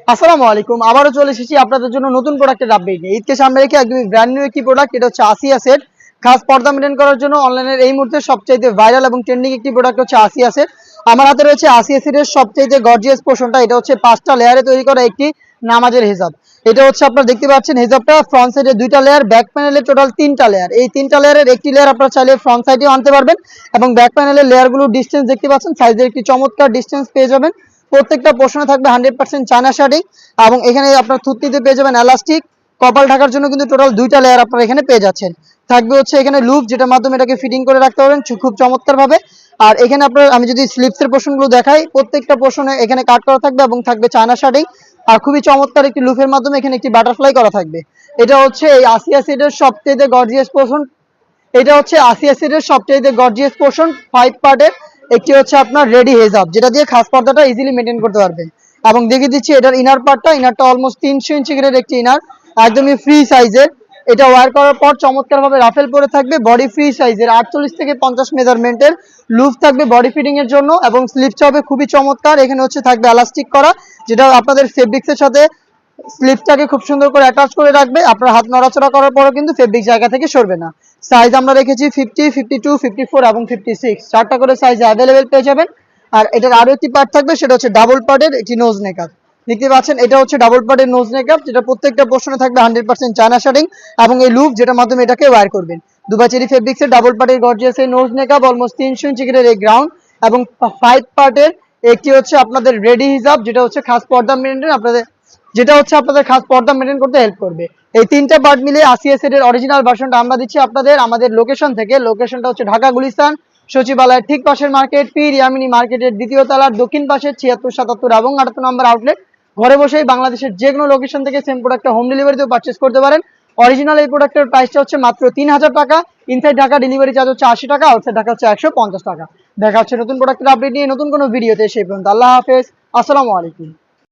আসসালামু আলাইকুম। আবারও চলে এসেছি আপনাদের জন্য নতুন প্রোডাক্টের আপডেট নিয়ে। ঈদকে সামনে রেখে একদমই ব্র্যান্ড নিউ একটি প্রোডাক্ট, এটা হচ্ছে আসিয়া সেট। খাস পর্দা মেনটেন করার জন্য অনলাইনের এই মুহূর্তে সবচাইতে ভাইরাল এবং ট্রেন্ডিং একটি প্রোডাক্ট হচ্ছে আসিয়া সেট। আমার হাতে রয়েছে আসিয়া সেটের সবচাইতে গর্জিয়াস পোর্শনটা। এটা হচ্ছে 5টা লেয়ারে তৈরি করা একটি নামাজের হিজাব। এটা হচ্ছে আপনারা দেখতে পাচ্ছেন হিজাবটা ফ্রন্ট সাইডে 2টা লেয়ার, ব্যাক প্যানেলে টোটাল 3টা লেয়ার। এই 3টা লেয়ারের একটি লেয়ার আপনারা চাইলে ফ্রন্ট সাইডেও আনতে পারবেন এবং ব্যাক প্যানেলের লেয়ারগুলো ডিসটেন্স দেখতে পাচ্ছেন, সাইজের একটি চমৎকার ডিসটেন্স পেয়ে যাবেন। প্রত্যেকটা পোর্শনে থাকবে 100% চায়না শাড়ি এবং এখানে আপনার থুতনিতে পেয়ে যাবেন এলাস্টিক। কপাল ঢাকার জন্য কিন্তু টোটাল 2টা লেয়ার আপনারা এখানে পেয়ে যাচ্ছেন। থাকবে হচ্ছে এখানে লুপ, যেটার মাধ্যমে এটাকে ফিটিং করে রাখতে পারবেন খুব চমৎকার ভাবে। আর এখানে আপনার আমি যদি স্লিপসের পোর্শনগুলো দেখাই, প্রত্যেকটা পোর্শনে এখানে কাট করা থাকবে এবং থাকবে চায়না শাড়ি। আর খুবই চমৎকার একটি লুপের মাধ্যমে এখানে একটি বাটারফ্লাই করা থাকবে। এটা হচ্ছে এই আসিয়া সেটের সবচেয়ে গর্জিয়াস পোর্শন। এটা হচ্ছে আসিয়া সেটের সবচেয়ে গর্জিয়াস পোর্শন, 5 পার্টের একটি হচ্ছে আপনার রেডি হেজাব, যেটা দিয়ে খাস পর্দাটা ইজিলি মেনটেন করতে পারবেন। এবং দেখিয়ে দিচ্ছি এটার ইনার পার্টটা। ইনারটা অলমোস্ট 300 ইঞ্চি গ্রেড একটি ইনার, একদমই ফ্রি সাইজের। এটা ওয়্যার করার পর চমৎকার ভাবে রাফেল পরে থাকবে। বডি ফ্রি সাইজের 48 থেকে 50 মেজারমেন্টের লুপ থাকবে বডি ফিটিং এর জন্য এবং স্লিপসটা হবে খুবই চমৎকার। এখানে হচ্ছে থাকবে এলাস্টিক করা, যেটা আপনাদের ফেব্রিক্সের সাথে স্লিপসটাকে খুব সুন্দর করে অ্যাটাচ করে রাখবে। আপনার হাত নড়াচড়া করার পরও কিন্তু ফেব্রিক জায়গা থেকে সরবে না। সাইজ আমরা রেখেছি 50, 52, 54 এবং 56, 4টা করে সাইজে অ্যাভেলেবেল পেয়ে যাবেন। আর এটার আরো একটি পার্ট থাকবে, সেটা হচ্ছে ডাবল পার্টের একটি নোজ নেকআপ। দেখতে পাচ্ছেন এটা হচ্ছে ডাবল পার্টের নোজ নেকআপ, যেটা প্রত্যেকটা পোর্শনে থাকবে 100% চায়না শাড়িং এবং এই লুপ, যেটার মাধ্যমে এটাকে ওয়্যার করবেন। দুবাই চেরি ফেব্রিক্সের ডাবল পার্টের গর্জিয়াস এই নোজ নেকআপ, অলমোস্ট 300 ইঞ্চি গ্রেড এই গ্রাউন্ড এবং 5 পার্টের একটি হচ্ছে আপনাদের রেডি হিজাব, যেটা হচ্ছে খাস পর্দা মেনটেন আপনাদের খাস পর্দা মেনটেন করতে হেল্প করবে। এই 3টা পার্ট মিলে আসিয়া সেটের অরিজিনাল ভার্সনটা আমরা দিচ্ছি আপনাদের আমাদের লোকেশন থেকে। লোকেশনটা হচ্ছে ঢাকা গুলিস্তান সচিবালয়ের ঠিক পাশের মার্কেট, পীর ইয়ামিনী মার্কেটের 2য় তলার দক্ষিণ পাশে 76, 77 এবং 78 নম্বর আউটলেট। ঘরে বসেই বাংলাদেশের যে কোনো লোকেশন থেকে সেম প্রোডাক্টটা হোম ডেলিভারিতেও পারচেস করতে পারেন। অরিজিনাল এই প্রোডাক্টের প্রাইসটা হচ্ছে মাত্র 3000 টাকা। ইনসাইড ঢাকা ডেলিভারি চার্জ হচ্ছে 80 টাকা, আউটসাইড ঢাকা হচ্ছে 150 টাকা। দেখা হচ্ছে নতুন প্রোডাক্টের আপডেট নিয়ে নতুন কোনো ভিডিওতে। সেই পর্যন্ত আল্লাহ হাফেজ, আসসালামু আলাইকুম।